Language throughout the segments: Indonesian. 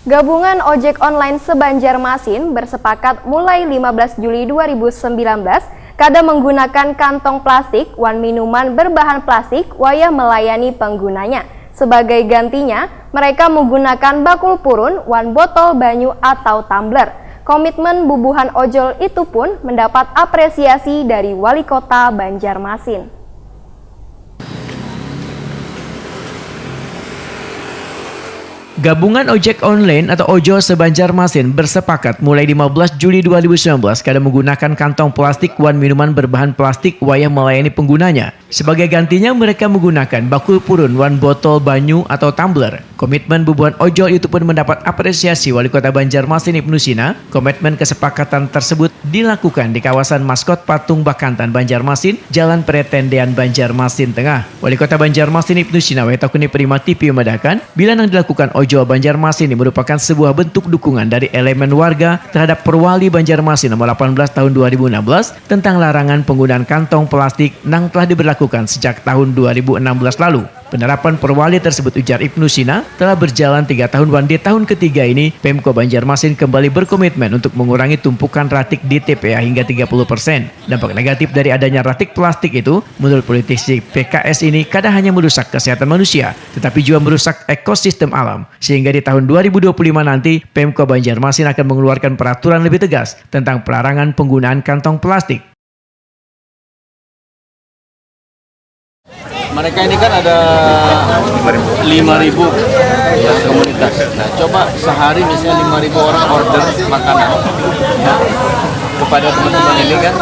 Gabungan ojek online se-Banjarmasin bersepakat mulai 15 Juli 2019 kada menggunakan kantong plastik wan minuman berbahan plastik wayah melayani penggunanya. Sebagai gantinya, mereka menggunakan bakul purun wan botol banyu atau tumbler. Komitmen bubuhan ojol itu pun mendapat apresiasi dari Wali Kota Banjarmasin. Gabungan ojek online atau ojol se-Banjarmasin bersepakat mulai 15 Juli 2019 kada menggunakan kantong plastik wan minuman berbahan plastik wayah melayani penggunanya. Sebagai gantinya mereka menggunakan bakul purun wan botol banyu atau tumbler. Komitmen bubuhan ojol itu pun mendapat apresiasi Wali Kota Banjarmasin Ibnu Sina. Komitmen kesepakatan tersebut dilakukan di kawasan maskot Patung Bakantan Banjarmasin, Jalan Pretendean Banjarmasin Tengah. Wali Kota Banjarmasin Ibnu Sina wetakuni Prima TV memadakan bila yang dilakukan ojol Banjarmasin ini merupakan sebuah bentuk dukungan dari elemen warga terhadap Perwali Banjarmasin nomor 18 tahun 2016 tentang larangan penggunaan kantong plastik yang telah diberlakukan sejak tahun 2016 lalu. Penerapan Perwali tersebut, ujar Ibnu Sina, telah berjalan 3 tahun dan di tahun ketiga ini Pemko Banjarmasin kembali berkomitmen untuk mengurangi tumpukan ratik di TPA hingga 30%. Dampak negatif dari adanya ratik plastik itu, menurut politisi PKS ini, kada hanya merusak kesehatan manusia, tetapi juga merusak ekosistem alam. Sehingga di tahun 2025 nanti, Pemko Banjarmasin akan mengeluarkan peraturan lebih tegas tentang pelarangan penggunaan kantong plastik. Mereka ini kan ada 5.000 ya, komunitas. Nah, coba sehari misalnya 5.000 orang order makanan ya, kepada teman-teman ini kan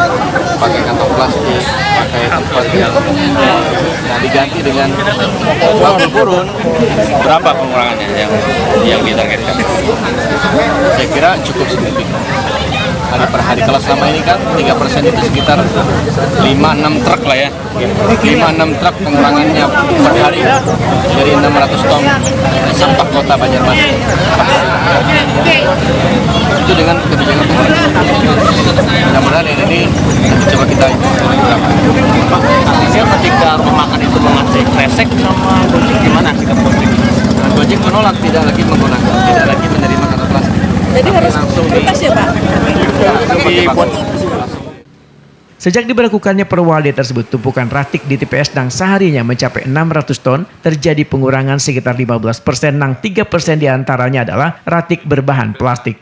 pakai kantong plastik, pakai tempat yang diganti dengan bakul purun. Berapa pengurangannya yang ditargetkan? Saya kira cukup signifikan. Hari per hari, kalau selama ini kan 3% itu sekitar 5-6 truk lah ya, 5-6 truk pengurangannya per hari dari 600 ton sampah kota Banjarmasin. Itu dengan kebijakan pemerintah. Mudah-mudahan ini coba kita Artinya ketika memakan itu mengasih kresek sama Gojek, gimana sikap Gojek? Gojek menolak, tidak lagi menggunakan, tidak lagi menerima kantong plastik. Jadi harus protes ya Pak? Sejak diberlakukannya Perwali tersebut, tumpukan ratik di TPS yang seharinya mencapai 600 ton, terjadi pengurangan sekitar 15%, yang 3% diantaranya adalah ratik berbahan plastik.